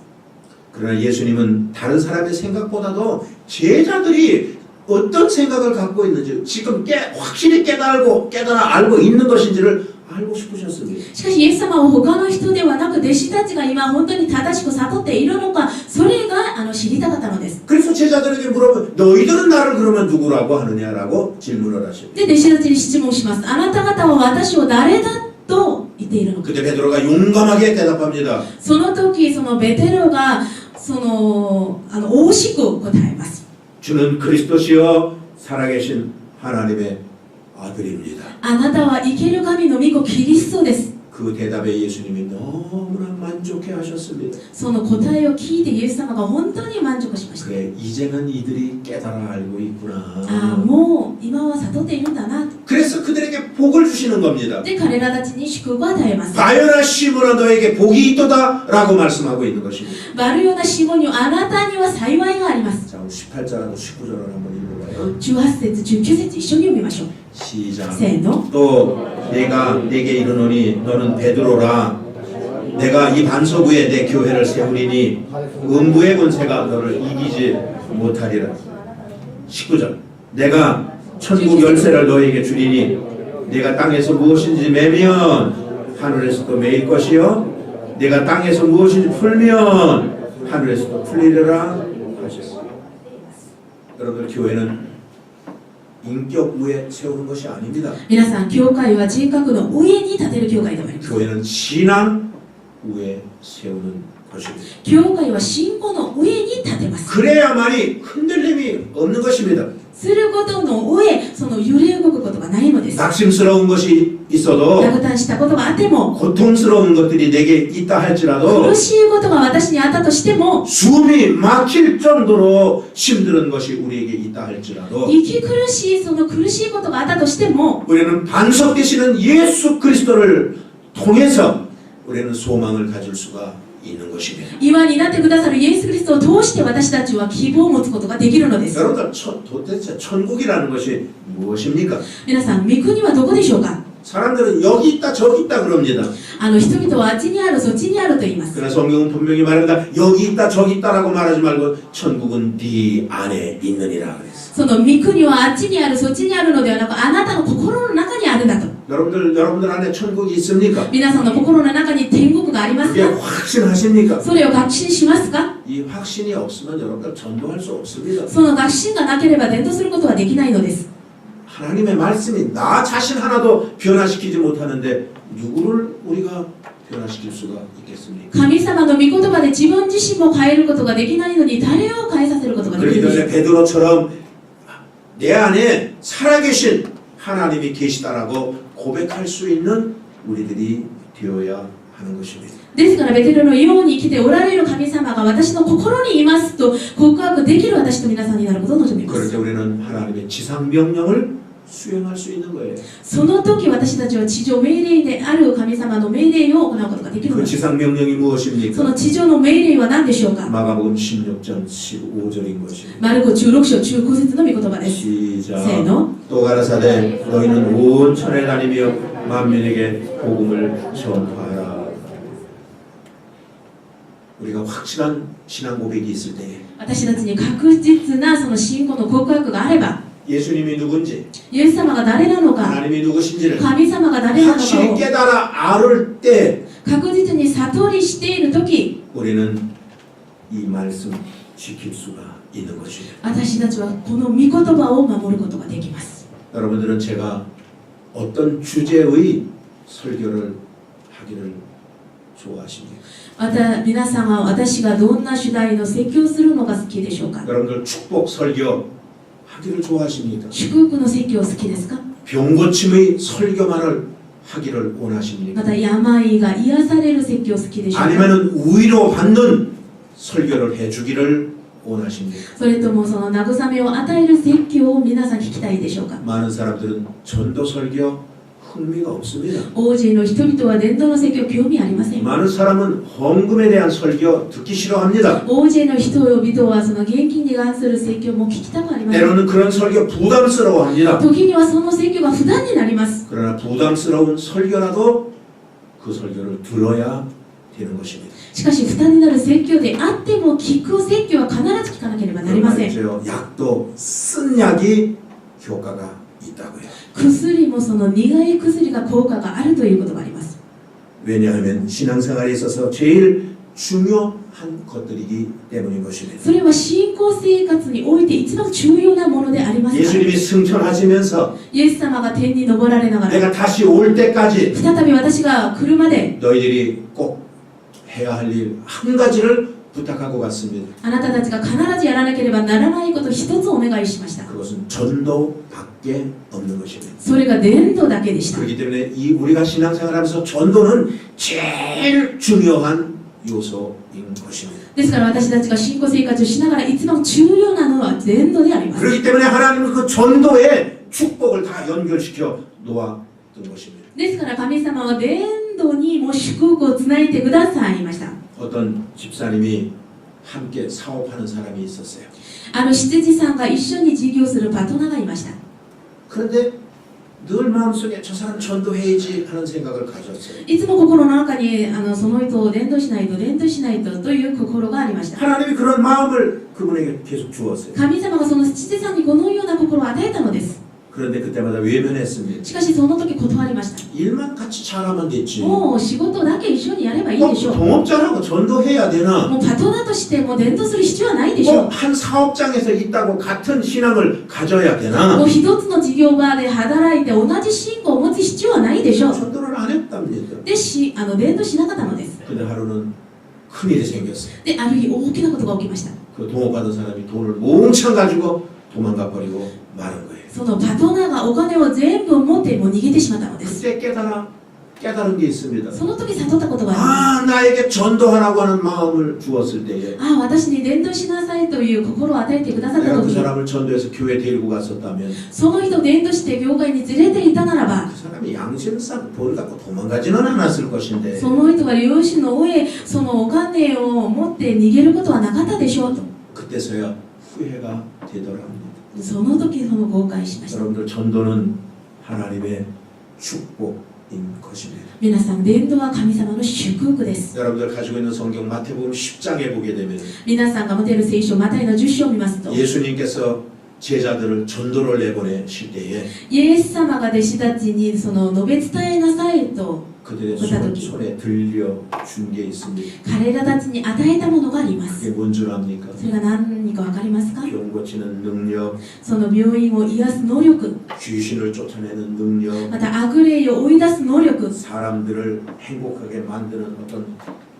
그러나 예수님은 다른 사람의 생각보다도 제자들이 어떤 생각을 갖고 있는지 지금 확실히 깨달아 알고 있는 것인지를 알고 싶으셨습니다. しかしイエス様は他の人ではなく弟子たちが今本当に正しく悟っているのか、それが知りたかったのです。 그래서 제자들에게 물어보면 너희들은 나를 그러면 누구라고 하느냐라고 질문을 하십니다. で、弟子たちに質問します。あなた方は私を誰だと言っているのか。 그때 베드로가 용감하게 대답합니다. その時そのベテロが大しく答えます。 주는 그리스도시여 살아계신 하나님의 아들입니다. あなたは生ける神の御子キリストです。 그 대답에 예수님이 너무나 만족해 하셨습니다. その答えを聞いてイエス様が本当に満足しました。 그래 이제는 이들이 깨달아 알고 있구나. ああ、もう今は悟っているんだなと。 그래서 그들에게 복을 주시는 겁니다. で、彼らたちに祝福を与えます。 바요나 시므나 너에게 복이 있도다라고 말씀하고 있는 것입니다. バルヨナシモにあなたには幸いがあります。 자, 18절하고 19절을 한번 읽어봐요. 18節、19節一緒に読みましょう。 시작. せーの。 또 내가 네게 이르노니 너는 베드로라. 내가 이 반석 위에 내 교회를 세우리니 음부의 권세가 너를 이기지 못하리라. 19절. 내가 천국 열쇠를 너에게 주리니 내가 땅에서 무엇인지 매면 하늘에서도 매일 것이요 내가 땅에서 무엇인지 풀면 하늘에서도 풀리리라 하셨습니다. 여러분들 교회는 인격 위에 세우는 것이 아닙니다. 皆さん、教会は人格の上に立てる教会でもあります。 교회는 신앙 위에 세우는 것입니다. 教会は信仰の上に立てます。 그래야만이 흔들림이 없는 것입니다. することの上、その揺れ動くことがないのです。 낙심스러운 것이 있어도 落胆したことがあっても、 고통스러운 것들이 내게 있다 할지라도 苦しいことが私にあったとしても、 숨이 막힐 정도로 힘든 것이 우리에게 있다 할지라도 息苦しい、その苦しいことがあったとしても、 우리는 반석 되시는 예수 그리스도를 통해서 우리는 소망을 가질 수가 있는 것입니다. 岩になってくださるイエス・キリストを通して私たちは希望を持つことができるのです。 여러분들 도대체 천국이라는 것이 무엇입니까? 皆さん、御国はどこでしょうか？ 사람들은 여기 있다 저기 있다 그럽니다. 人々はあっちにある、そっちにあると言います。 그러나 성경은 분명히 말합니다. 여기 있다 저기 있다라고 말하지 말고 천국은 네 안에 있느니라 그랬어. その御国はあっちにある、そっちにあるのではなく、あなたの心の中にあるんだと。 여러분들 안에 천국이 있습니까? 皆さんの心の中に天国があります 그게 か？ 확신하십니까? それを確信しますか？ 이 확신이 없으면 여러분들 전도할 수 없습니다. その確信がなければ伝道することはできないのです。 하나님의 말씀이 나 자신 하나도 변화시키지 못하는데 누구를 우리가 변화시킬 수가 있겠습니까? 神様の御言葉で自分自身も変えることができないのに誰を変えさせることができ 그렇기 るでしょう 때문에 베드로처럼 내 안에 살아계신 하나님이 계시다라고 고백할 수 있는 우리들이 되어야 하는 것입니다. ですからベテロのように生きておられる神様が私の心にいますと告白できる私と皆さんになることを望みま 그럴 す。 때 우리는 하나님의 지상 명령을 수행할 수 있는 거예요. その時私たちは地上命令である神様の命令を行うことができる 그 のです。 지상 명령이 そ 무엇입니까? の地上の命令は何でしょうか。 마가복음 16장 15절인 것입니다. マルコ16章15節の御言葉です。 시작. せーの。 또 가라사대 너희는 온 천에 다니며 만민에게 복음을 전파하라. 우리가 확실한 신앙 고백이 있을 때 私たちに確実なその信仰の告白があれば 예수님이 누군지 イエス様が誰なのか 하나님이 누구신지를 神様が誰なのか 확실히 を 깨달아 알을 때 確実に悟りしている時 우리는 이 말씀 지킬 수가 있는 것입니다. 私たちはこの御言葉を守ることができます。 여러분들은 제가 어떤 주제의 설교를 하기를 좋아하십니까? また皆さんは私がどんな主題の説教するのが好きでしょうか。 여러분들 축복 설교 하기를 좋아하십니까? 祝福の説教好きですか。 병고침의 설교만을 하기를 ま 원하십니까? た病が癒される説教好きでしょうか。 아니면은 위로 받는 설교를 해주기를 원하십니까? それともその慰めを与える説教を皆さん聞きたいでしょうか。 많은 사람들은 전도 설교 흥미가 없습니다. 大勢の人々は伝道の説教興味ありません。 많은 사람은 헌금에 대한 설교 듣기 싫어합니다. 大勢の人々はその現金に関する説教も聞きたくありません。 때로는 그런 설교 부담스러워합니다. 時にはその説教が負担になります。 그러나 부담스러운 설교라도 그 설교를 들어야 되는 것입니다. しかし負担になる説教であっても聞く説教は必ず聞かなければなりません。 말이죠. 약도 쓴 약이 효과가 있다고요. 薬もその苦い薬が効果があるということがあります。 왜냐하면 신앙생활에 있어서 제일 중요한 것들이기 때문인 것입니다. それは信仰生活において一番重要なものでありますから。 예수님이 승천하시면서 イエス様が天に昇られながら 내가 다시 올 때까지 再び私が来るまで 너희들이 꼭 해야 할 일 한 가지를 부탁하고 갔습니다. あなたたちが必ずやらなければならないこと一つお願いしました。 그것은 전도밖에 없는 것입니다. それが伝道だけでした。 그렇기 때문에 이 우리가 신앙생활하면서 전도는 제일 중요한 요소인 것입니다. ですから私たちが信仰生活をしながら一番重要なのは伝道であります。 그렇기 때문에 하나님은 그 전도에 축복을 다 연결시켜 놓았던 것입니다. ですから神様は伝道にも祝福をつないでくださいました。 어떤 집사님이 함께 사업하는 사람이 있었어요. 執事さんが一緒に事業するパートナーがいました。 그런데 늘 마음속에 저 사람 전도해야지 하는 생각을 가졌어요. いつも心の中にその人を伝道しないとという心がありました。 하나님이 그런 마음을 그분에게 계속 주었어요. 神様がその執事さんにこのような心を与えたのです。 그런데 그때마다 외면했습니다. しかしその時断りました。 일만 같이 잘하면 됐지. もう仕事だけ一緒にやればいい 꼭 でしょう。 동업자라고 전도해야 되나? もうパートナーとしてもう伝道する必要はないでしょう。 꼭 한 사업장에서 있다고 같은 신앙을 가져야 も 되나? う一つの事業場で働いて同じ信仰を持つ必要はないでしょう。 전도를 안 했답니다. で伝道しなかったのです。 근데 하루는 큰일이 생겼어요. である日大きなことが起きました。 그 동업받은 사람이 돈을 몽창 가지고 도망가 버리고 마는 거예요. そのパートナーがお金を全部持ってもう逃げてしまったのです。 그때 깨달은 게 있습니다. その時悟ったことがあります。 나에게 전도하라고 하는 마음을 주었을 때에 私に伝道しなさいという心を与えてくださった 내가 그 時に 사람을 전도해서 교회 데리고 갔었다면 その人を伝道して教会に連れていたならば 그 사람이 양심상 돈 갖고 도망가지는 않았을 것인데 その人が良心の上そのお金を持って逃げることはなかったでしょうと 그때서야 후회가 되더랍니다. その時その後悔しました。 여러분들 전도는 하나님의 축복인 것입니다. 皆さん伝道は神様の祝福です。 여러분들 가지고 있는 성경 마태복음 10장에 보게 되면 皆さんが持ている聖書マタイの10章を見ますと 예수님께서 제자들을 전도를 내보내실 때에 イエス様が弟子たちにその述べ伝えなさいと 그들의 손에 들려준 게 있습니다. 彼らたちに与えたものがあります。 그게 뭔 줄 압니까? それが何か分かりますか？ 병 고치는 능력, その病院を癒す能力、 귀신을 쫓아내는 능력, また悪霊を追い出す能力、 사람들을 행복하게 만드는 어떤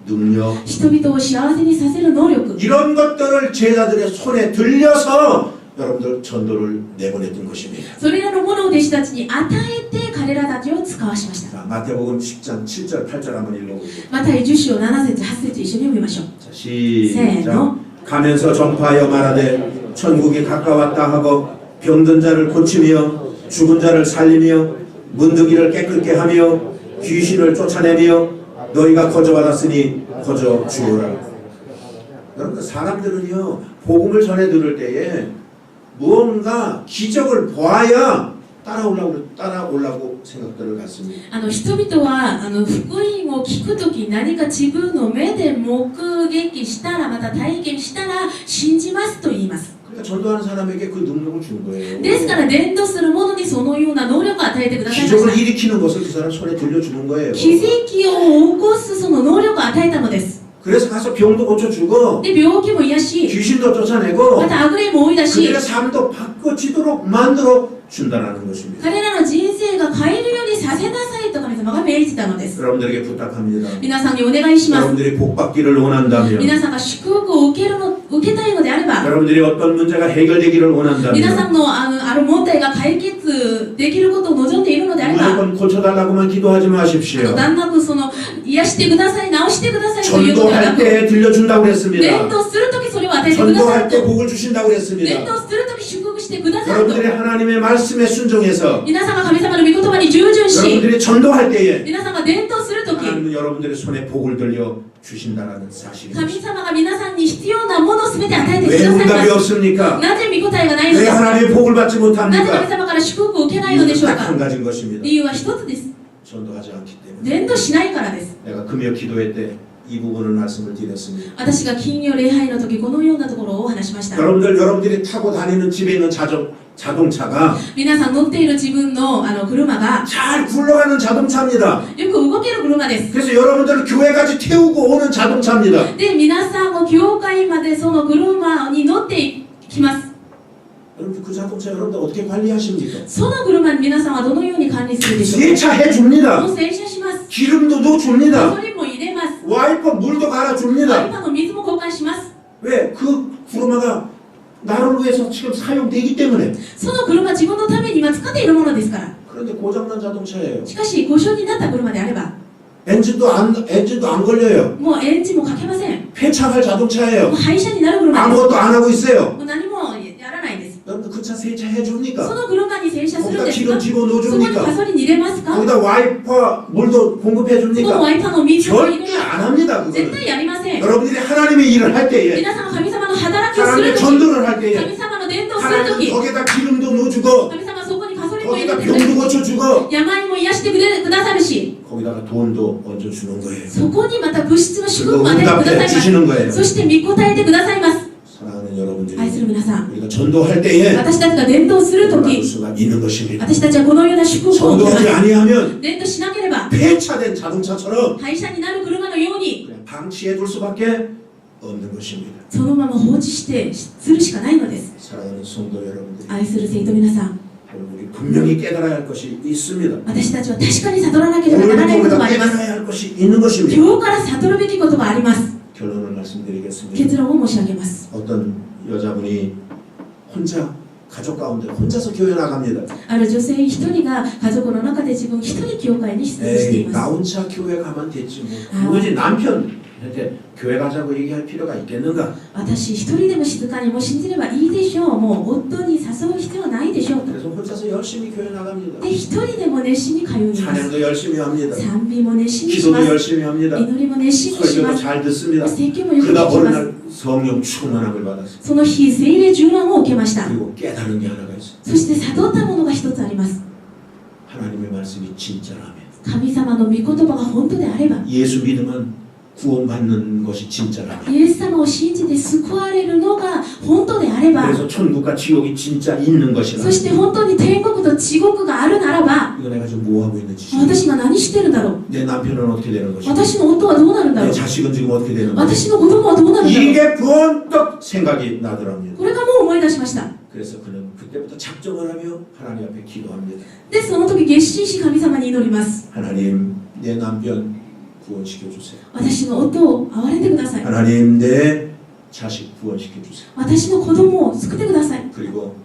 능력, 人々を幸せにさせる能力、 이런 것들을 제자들의 손에 들려서 여러분들 전도를 내보냈던 것입니다. それらのものを弟子たちに与えて彼らたちを使わしました。 자, 마태복음 10장 7절 8절 한번 읽어보세요. マタイ10章7節8節一緒に読みましょう。 자, 시작. せーの。 가면서 전파하여 말하되 천국이 가까웠다 하고 병든 자를 고치며 죽은 자를 살리며 문둥이를 깨끗게 하며 귀신을 쫓아내며 너희가 거저받았으니 거저 주어라. 여러분 사람들은요 복음을 전해 들을 때에 무언가 기적을 보아야 따라오려고 생각들을 갖습니다. 人々は福音を聞くとき何か自分の目で目撃したらまた体験したら信じますと言います。 그러니까 전도하는 사람에게 그 능력을 준 거예요. ですから伝道する者にそのような能力を与えてくださいま 기적을 した。 일으키는 것을 그 사람 손에 들려주는 거예요. 奇跡を起こすその能力を与えたのです。 그래서 가서 병도 고쳐주고 で病気も癒し、 귀신도 쫓아내고 また悪霊も追い出し、 그들의 삶도 바꿔지도록 만들어 준다는 것입니다. 彼らの人生が変えるようにさせなさいと神様が命じたのです。 여러분들에게 부탁합니다. 皆さんにお願いします。 여러분들이 복 받기를 원한다면 皆さんが祝福を受けたいのであれば、 여러분들이 어떤 문제가 해결되기를 皆さ 원한다면 んのある問題が解決できることを望んでいるのであれば、 무조건 고쳐달라고만 기도하지 마십시오. 難なく癒してください、治してくださいということではな 전도할 く、 때 들려준다고 伝 그랬습니다. 道するときそれを与えてください 전도할 때 と、 복을 주신다고 伝 그랬습니다. 道するとき祝福してくださいと、 여러분들이 하나님의 말씀에 순종해서 皆さんが神様の御言葉に従順し、 여러분들이 전도할 때에 皆さんが伝道するとき、 하나님은 여러분들의 손에 복을 들려 주신다는 사실입니다. 神様が皆さんに必要なものを全て与えてく 왜 ださい 응답이 ます。 없습니까? なぜ御答えがないの 왜 ですか？ 하나님의 복을 받지 なぜ神 못합니까? 様から祝福を受けないのでしょう 딱 한 か？ 가지인 것입니다. 理由は一つです。 전도하지 않기 때문에. 伝道しないからです。 내가 금요 기도회 때 이 부분을 말씀을 드렸습니다. 私が金曜礼拝の時このようなところをお話しました。 여러분들이 타고 다니는 집에 있는 자동차가 皆さん乗っている自分の車が 잘 굴러가는 자동차입니다. よく動ける車です。 그래서 여러분들을 교회까지 태우고 오는 자동차입니다. で、皆さんを教会までその車に乗ってきます。 여러분 그 자동차 여러분들 어떻게 관리하십니까? その車に皆さんはどのように管理するでしょうか？ 세차해 줍니다. もう洗車します。 기름도 ガ 넣어줍니다. ソリンも入れます。 와이퍼 물도 ワイ 갈아줍니다. パーの水も交換します。 왜? 그 구르마가 나를 위해서 지금 사용되기 때문에. その車自分のために今使っているものですから。 그런데 고장난 자동차예요. しかし故障になった車であれば 엔진도 안 걸려요. もうエンジンもかけません。 폐차할 もう 자동차예요. 廃車になる車です。 아무것도 안 하고 있어요. もう何もやらないです。 여러분들 그 차 세차해 そ 줍니까? の車に洗車するん 거기다 です 기름 か？ 집어 そこにガ 넣어줍니까? ソリン入れますか？ 거기다 와이퍼 물도 공급해 その 줍니까? ワイパーの水を入れ 절대 ます。 안 합니다. 絶 그거는. 対やりません。 여러분들이 하나님의 일을 할 때에 皆さんが神様の働きをする 하나님의 とき、 전도를 할 때에 神様の伝道をすると 하나님 き、 거기다 기름도 넣어주고 神様はそこにガソリンも入れ 거기다 てくれ 병도 る。 고쳐주고 病も癒してくださるし、 거기다가 돈도 얹어주는 거예요. そこにまた物質の祝福 그거 も与えてくだ 응답해 さいま 주시는 거예요. す。そして御答えてくださいます。 사랑하는 여러분들이 愛する皆さん、 우리가 전도할 때에 私たちが伝道すると 받을 き、 수가 있는 것입니다. 私たちはこのような祝福を受けま 전도하지 す。 아니하면 伝道しなければ、 폐차된 자동차처럼 廃車になる車のように、 그냥 방치해 둘 수밖에 없는 것입니다. そのまま放置してするしかないのです。 사랑하는 성도 여러분들이 愛する生徒皆さん、 우리 분명히 깨달아야 할 것이 있습니다. 私たちは確かに悟らなければならない 오늘부터 ことが 우리가 あります。 깨달아야 할 것이 있는 것입니다. 今日から悟るべきことがあります。 결론을 말씀드리겠습니다. 結論を申し上げます。 어떤 여자분이 혼자 가족 가운데 혼자서 교회 나갑니다. ある女性一人が家族の中で自分一人教会に出演してい 에이, ます。 나 혼자 교회 가면 됐지 뭐. 아. 굳이 남편한테 교회 가자고 얘기할 필요가 있겠는가? 私一人でも静かにもう信じればいいでしょう。もう夫に誘う必要はないでしょうと。 그래서 혼자서 열심히 교회 나갑니다. で、一人でも熱心に通います 찬양도 열심히 합니다. 賛美も熱心にし 기도도 ます。 열심히 합니다. 祈りも熱心にし 설교도 ます。 잘 듣습니다. 説教もよく 그러다 聞き 어느 ます。 날 성령 충만함을 받았어요. その日、聖霊充満を受けました。 그리고 깨달은 게 하나가 있어요. そして悟ったものが一つあります。 하나님의 말씀이 진짜라면 神様の御言葉が本当であれば、 예수 믿으면 구원받는 것이 진짜라면 イエス様を信じて救われるのが本当であれば 그래서 천국과 지옥이 진짜 있는 것이라 そして本当に天国と地獄があるならば 이거 내가 지금 뭐하고 있는지 私今何してるんだろう 내 남편은 어떻게 되는 것이고 私の夫はどうなるんだろ 내 う 자식은 지금 어떻게 되는 것이고 私の子供はどうなるんだろう 이게 번뜩 생각이 나더랍니다. これがもう思い出しました 그래서 그는 그때부터 작정을 하며 하나님 앞에 기도합니다. でその時決心し神様に祈ります 하나님 내 남편 구원시켜 주세요. 私の夫を憐れんでください 하나님 내 자식 구원시켜 주세요. 私の子供を救ってください 그리고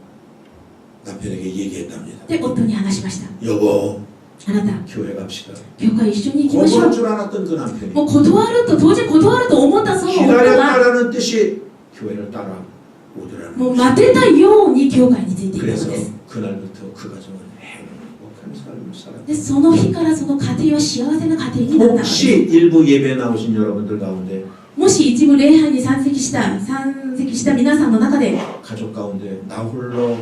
남편에게 얘기했답니다. で夫に話しました 여보 あなた 교회 갑시다. 教会一緒に行きましょ 거부할 う 줄 알았던 그 남편이 もう断ると当然断ると思ったその夫が 기다렸다라는 뜻이 교회를 따라오더라는 もう 거죠. 待てたように教会についていったの 그래서 です 그날부터 그 가정은 행복한 삶을 살았다. でその日からその家庭は幸せな家庭になったのです 혹시 일부 예배에 나오신 여러분들 가운데 もし一部礼拝に参席した皆さんの中で 가족 가운데 나 홀로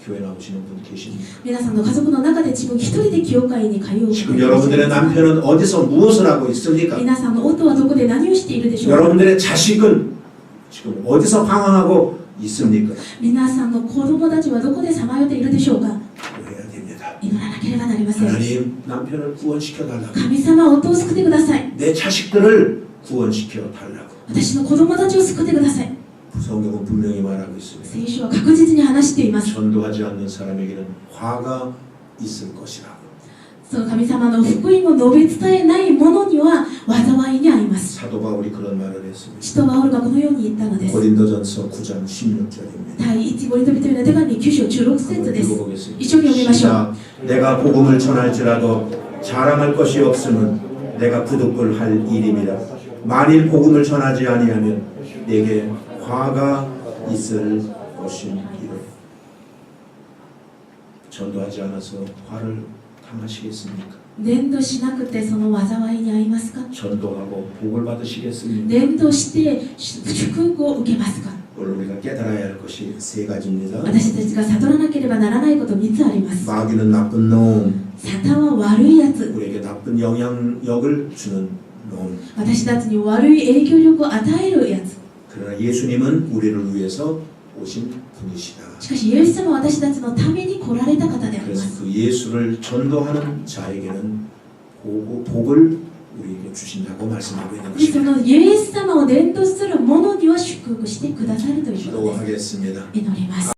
교회 나오시는 분 계십니까? 皆さんの家族の中で自分一人で教会に通う 지금 여러분들의 남편은 어디서 무엇을 하고 있습니까? 皆さんの夫はどこで何をしているでしょうか 여러분들의 자식은 지금 어디서 방황하고 있습니까? 皆さんの子供たちはどこでさまよっているでしょうか 기도해야 됩니다. 祈らなければなりません 하나님 남편을 구원시켜 달라고 神様は夫を救ってください 내 자식들을 구원시켜 달라고 私の子供たちを救ってください 성경은 분명히 말하고 있습니다. 聖書は確実に話しています 전도하지 않는 사람에게는 화가 있을 것이라고 その神様の福音を述べ伝えない者には災いにあります 사도 바울이 그런 말을 했습니다. 使徒バウルがこのように言ったのです 고린도전서 9장 16절입니다. 第一コリント人への手紙9章16節です 읽어보겠습니다. 一緒に読みましょう 시작. 내가 복음을 전할지라도 자랑할 것이 없음은 내가 부득불할 일임이라. 만일 복음을 전하지 아니하면 내게 화가 있을 것임이라. 전도하지 않아서 화를 당하시겠습니까? 伝道しなくてその災いに遭いますか 전도하고 복을 받으시겠습니까? 伝道して祝福を受けますか 오늘 우리가 깨달아야 할 것이 세 가지입니다. 私たちが悟らなければならないこと3つあります 마귀는 나쁜 놈, サタンは悪いやつ 우리에게 나쁜 영향력을 주는 놈. 私たちに悪い影響力を与えるやつ 그러나 예수님은 우리를 위해서 오신 분이시다. しかしイエス様は私たちのために来られた方でありま 그래서 す 그 예수를 전도하는 자에게는 복을 우리에게 주신다고 말씀하고 있는 でそ 것입니다. のイエス様を伝道する者には祝福してくださるということです 기도하겠습니다. 祈ります